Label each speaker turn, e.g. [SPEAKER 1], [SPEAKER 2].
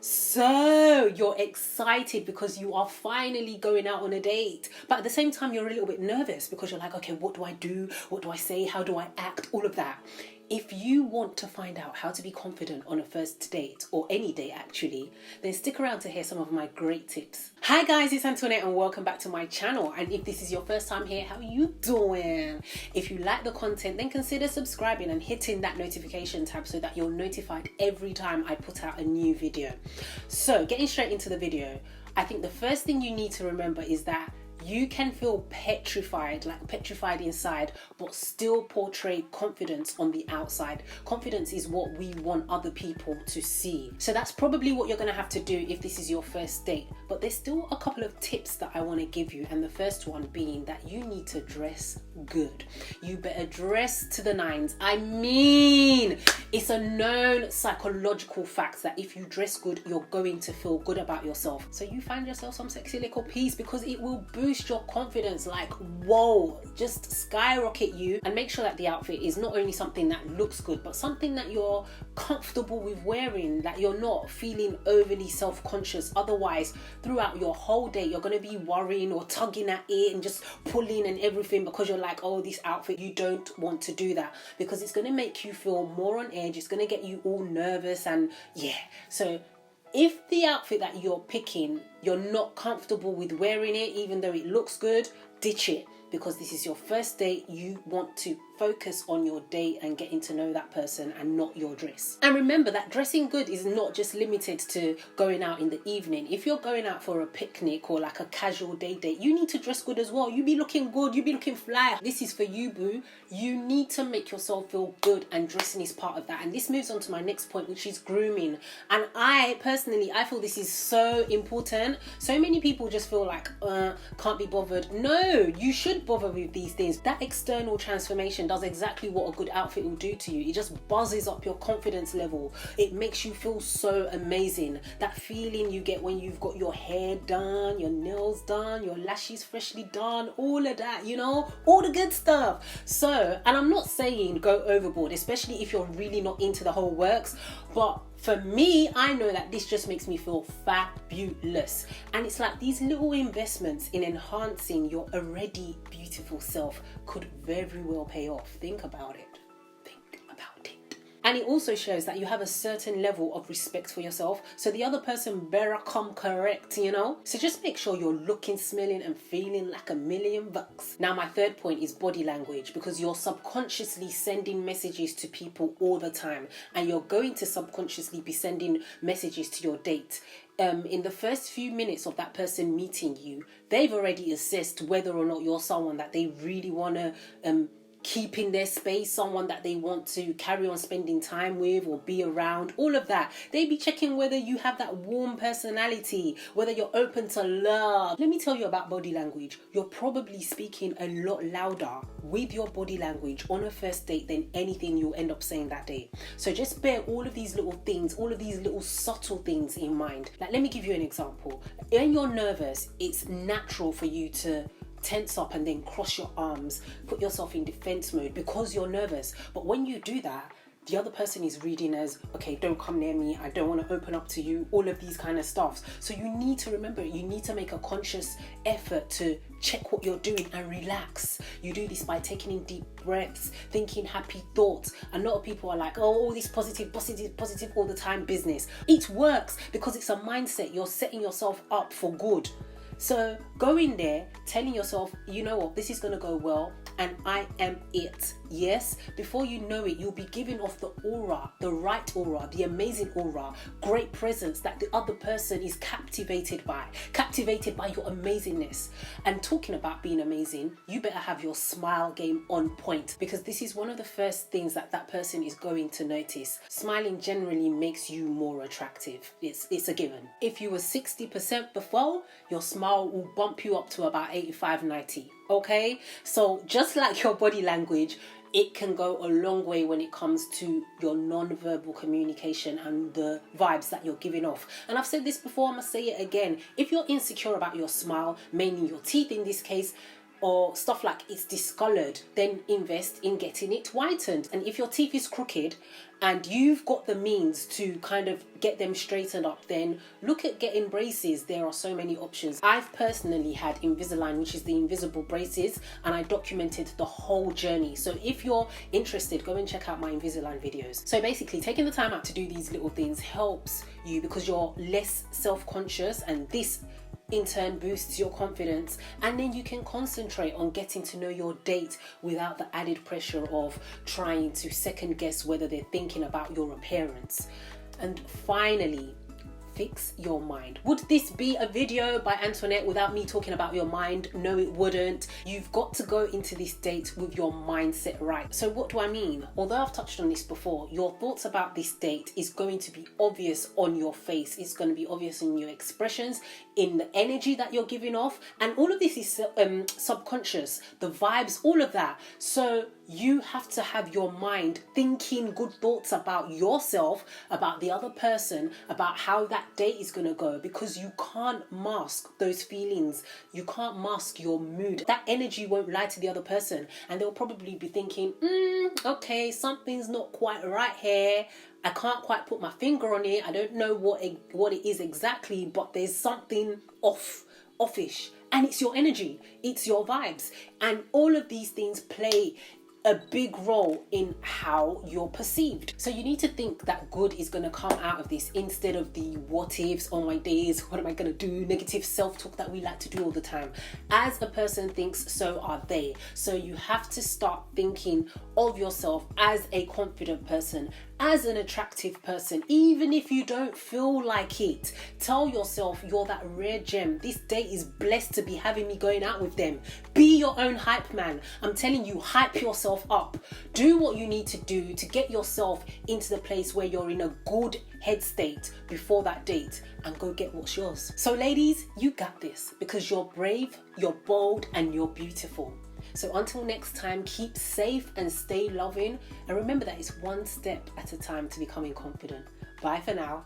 [SPEAKER 1] So you're excited because you are finally going out on a date. But at the same time, you're a little bit nervous because you're like, okay, what do I do? What do I say? How do I act? All of that. If you want to find out how to be confident on a first date, or any date actually, then stick around to hear some of my great tips. Hi guys, it's Antoinette and welcome back to my channel. And if this is your first time here, how are you doing? If you like the content, then consider subscribing and hitting that notification tab so that you're notified every time I put out a new video. So getting straight into the video, I think the first thing you need to remember is that you can feel petrified inside, but still portray confidence on the outside. Confidence is what we want other people to see. So that's probably what you're going to have to do if this is your first date. But there's still a couple of tips that I want to give you. And the first one being that you need to dress good. You better dress to the nines. I mean, it's a known psychological fact that if you dress good, you're going to feel good about yourself. So you find yourself some sexy little piece because it will boost your confidence, like whoa, just skyrocket you. And make sure that the outfit is not only something that looks good, but something that you're comfortable with wearing, that you're not feeling overly self-conscious. Otherwise, throughout your whole day, you're going to be worrying or tugging at it and just pulling and everything because you're like, oh, this outfit. You don't want to do that because it's going to make you feel more on edge. It's going to get you all nervous and yeah. So if the outfit that you're picking, you're not comfortable with wearing it, even though it looks good, ditch it. Because this is your first date, you want to focus on your date and getting to know that person and not your dress. And remember that dressing good is not just limited to going out in the evening. If you're going out for a picnic or like a casual date, you need to dress good as well. You be looking good, you be looking fly. This is for you, boo. You need to make yourself feel good, and dressing is part of that. And this moves on to my next point, which is grooming. And I feel this is so important. So many people just feel like, can't be bothered. No, you should bother with these things. That external transformation does exactly what a good outfit will do to you. It just buzzes up your confidence level. It makes you feel so amazing. That feeling you get when you've got your hair done, your nails done, your lashes freshly done, all of that, you know, all the good stuff. So, and I'm not saying go overboard, especially if you're really not into the whole works, but for me, I know that this just makes me feel fabulous. And it's like these little investments in enhancing your already beautiful self could very well pay off. Think about it. Think about it. And it also shows that you have a certain level of respect for yourself. So the other person better come correct, you know? So just make sure you're looking, smelling and feeling like $1,000,000. Now my third point is body language, because you're subconsciously sending messages to people all the time. And you're going to subconsciously be sending messages to your date. In the first few minutes of that person meeting you, they've already assessed whether or not you're someone that they really want to keep in their space, someone that they want to carry on spending time with or be around, all of that. They be checking whether you have that warm personality, whether you're open to love. Let me tell you about body language. You're probably speaking a lot louder with your body language on a first date than anything you'll end up saying that day. So just bear all of these little things, all of these little subtle things in mind. Like, let me give you an example. When you're nervous, it's natural for you to tense up and then cross your arms, put yourself in defense mode because you're nervous. But when you do that, the other person is reading as, okay, don't come near me, I don't want to open up to you, all of these kind of stuff. So you need to remember, you need to make a conscious effort to check what you're doing and relax. You do this by taking in deep breaths, thinking happy thoughts. A lot of people are like, oh, all this positive all the time business. It works because it's a mindset. You're setting yourself up for good. So go in there telling yourself, you know what, this is going to go well and I am it. Yes, before you know it, you'll be giving off the aura, the right aura, the amazing aura, great presence that the other person is captivated by your amazingness. And talking about being amazing, you better have your smile game on point, because this is one of the first things that that person is going to notice. Smiling generally makes you more attractive. It's a given. If you were 60% before, your smile will bump you up to about 85, 90. Okay? So just like your body language, it can go a long way when it comes to your non-verbal communication and the vibes that you're giving off. And I've said this before, I'm going to say it again. If you're insecure about your smile, mainly your teeth in this case, or stuff like it's discolored, then invest in getting it whitened. And if your teeth is crooked and you've got the means to kind of get them straightened up, then look at getting braces. There are so many options. I've personally had Invisalign, which is the invisible braces, and I documented the whole journey. So if you're interested, go and check out my Invisalign videos. So basically, taking the time out to do these little things helps you because you're less self-conscious, and this in turn boosts your confidence, and then you can concentrate on getting to know your date without the added pressure of trying to second guess whether they're thinking about your appearance. And finally, fix your mind. Would this be a video by Antoinette without me talking about your mind? No, it wouldn't. You've got to go into this date with your mindset right. So what do I mean? Although I've touched on this before, your thoughts about this date is going to be obvious on your face. It's going to be obvious in your expressions, in the energy that you're giving off, and all of this is subconscious, the vibes, all of that. So you have to have your mind thinking good thoughts about yourself, about the other person, about how that date is going to go, because you can't mask those feelings. You can't mask your mood. That energy won't lie to the other person, and they'll probably be thinking, okay, something's not quite right here. I can't quite put my finger on it. I don't know what it is exactly, but there's something offish. And it's your energy, it's your vibes. And all of these things play a big role in how you're perceived. So you need to think that good is going to come out of this instead of the what ifs, oh my days, what am I going to do, negative self-talk that we like to do all the time. As a person thinks, so are they. So you have to start thinking of yourself as a confident person, as an attractive person, even if you don't feel like it. Tell yourself you're that rare gem. This date is blessed to be having me going out with them. Be your own hype man. I'm telling you, hype yourself up. Do what you need to do to get yourself into the place where you're in a good head state before that date, and go get what's yours. So ladies, you got this, because you're brave, you're bold, and you're beautiful. So until next time, keep safe and stay loving. And remember that it's one step at a time to becoming confident. Bye for now.